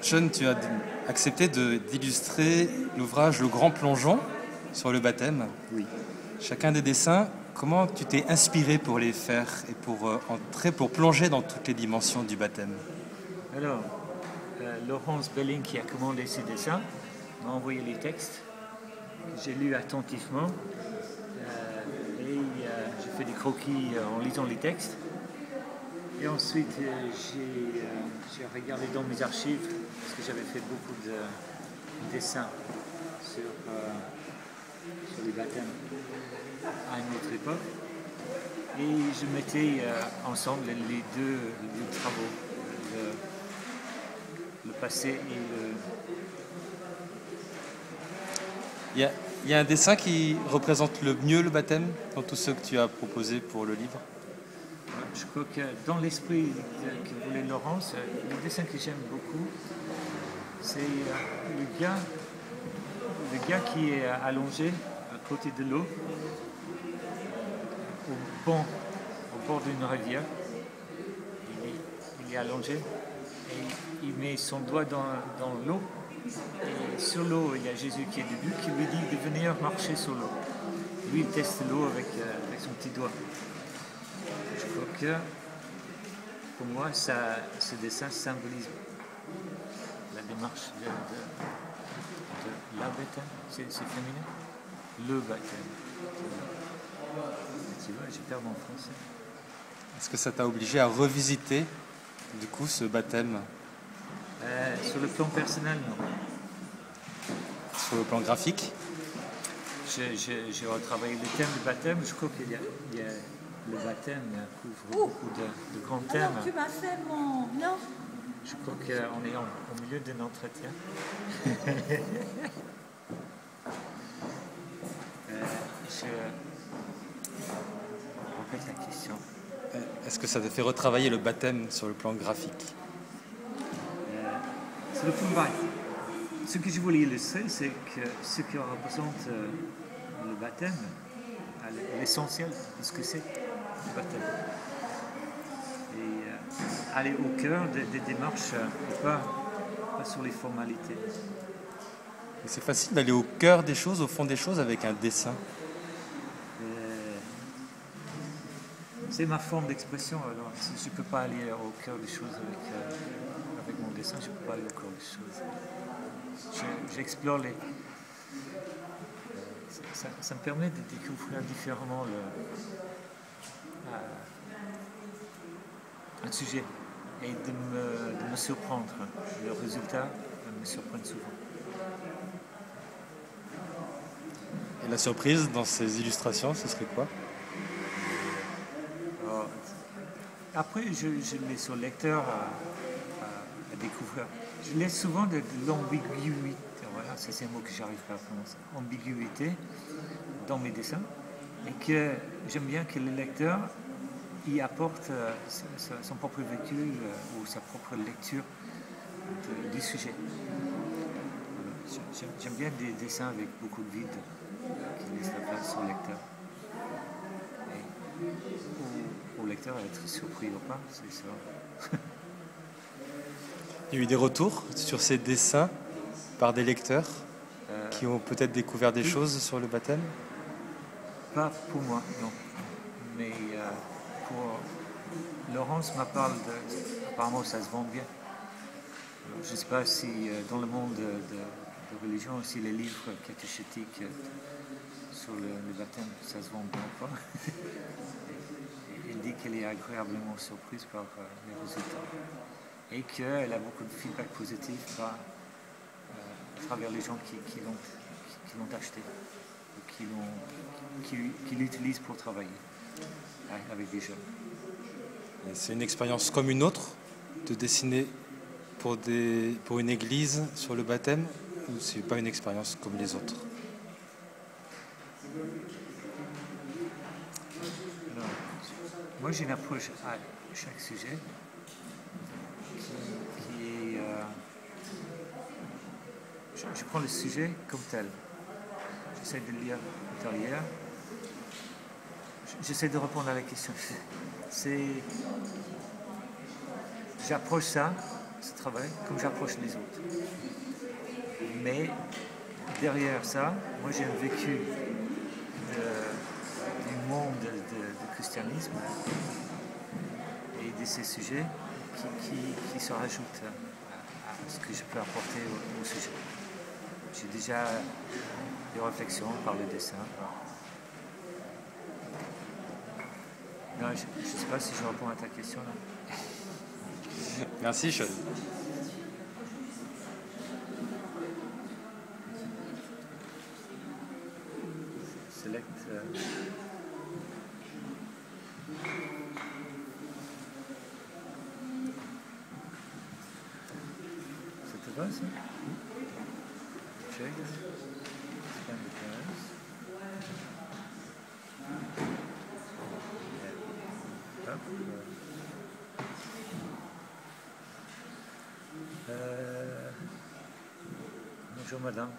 Sean, tu as accepté d'illustrer l'ouvrage Le Grand Plongeon sur le baptême. Oui. Chacun des dessins, comment tu t'es inspiré pour les faire et pour plonger dans toutes les dimensions du baptême? Alors, Laurence Belling, qui a commandé ces dessins, m'a envoyé les textes que j'ai lus attentivement. J'ai fait des croquis en lisant les textes. Et ensuite, j'ai regardé dans mes archives, parce que j'avais fait beaucoup de dessins sur les baptêmes à une autre époque. Et je mettais ensemble les deux travaux, le passé et le... Il y a un dessin qui représente le mieux le baptême dans tous ceux que tu as proposés pour le livre? Je crois que dans l'esprit que voulait Laurence, le dessin que j'aime beaucoup, c'est le gars qui est allongé à côté de l'eau, au bord d'une rivière. Il est allongé et il met son doigt dans l'eau. Et sur l'eau, il y a Jésus qui est debout, qui lui dit de venir marcher sur l'eau. Lui, il teste l'eau avec son petit doigt. Je crois que, pour moi, ce dessin symbolise la démarche de la baptême. C'est féminin? Le baptême. Tu vois, j'ai perdu mon français. Est-ce que ça t'a obligé à revisiter, du coup, ce baptême? Sur le plan personnel, non. Sur le plan graphique? J'ai retravaillé le thème du baptême. Je crois qu'il y a le baptême couvre beaucoup de grands thèmes. Alors, tu m'as fait mon... Non. Je crois qu'on est au milieu d'un entretien. Je répète la question. Est-ce que ça t'a fait retravailler le baptême sur le plan graphique? Sur le plan graphique, ce que je voulais illustrer, c'est que ce qui représente le baptême, l'essentiel de ce que c'est le baptême. Et aller au cœur des démarches et pas sur les formalités. Et c'est facile d'aller au cœur des choses, au fond des choses, avec un dessin. C'est ma forme d'expression. Alors, si je ne peux pas aller au cœur des choses avec mon dessin, je ne peux pas aller au cœur des choses. J'explore les... Ça me permet de découvrir différemment un sujet et de me surprendre. Le résultat me surprend souvent. Et la surprise dans ces illustrations, ce serait quoi? Après, je laisse au lecteur à découvrir. Je laisse souvent de l'ambiguïté. Voilà, c'est un mot que j'arrive pas à prononcer. Ambiguïté dans mes dessins. Et que j'aime bien que le lecteur y apporte son propre vécu ou sa propre lecture du sujet. J'aime bien des dessins avec beaucoup de vide qui laissent la place au lecteur. Au lecteur être surpris ou pas, c'est ça. Il y a eu des retours sur ces dessins par des lecteurs qui ont peut-être découvert des choses sur le baptême? Pas pour moi, non. Mais pour Laurence m'a parlé de... Apparemment, ça se vend bien. Je ne sais pas si dans le monde de religion, si les livres catéchétiques sur le baptême, ça se vend bien ou pas. Elle dit qu'elle est agréablement surprise par les résultats et qu'elle a beaucoup de feedback positif à travers les gens qui l'ont acheté, qui l'utilisent pour travailler avec des jeunes. Et c'est une expérience comme une autre de dessiner pour une église sur le baptême, ou c'est pas une expérience comme les autres? Moi, j'ai une approche à chaque sujet qui est... je prends le sujet comme tel. J'essaie de lire l'intérieur. J'essaie de répondre à la question. J'approche ça ce travail comme j'approche les autres. Mais derrière ça, moi j'ai un vécu du monde du christianisme et de ces sujets qui se rajoutent à ce que je peux apporter au sujet. J'ai déjà des réflexions par le dessin. Non, je ne sais pas si je réponds à ta question là. Merci, Sean. Select. Ça te va ça? Check. Scan the parents. Hop. Bonjour madame.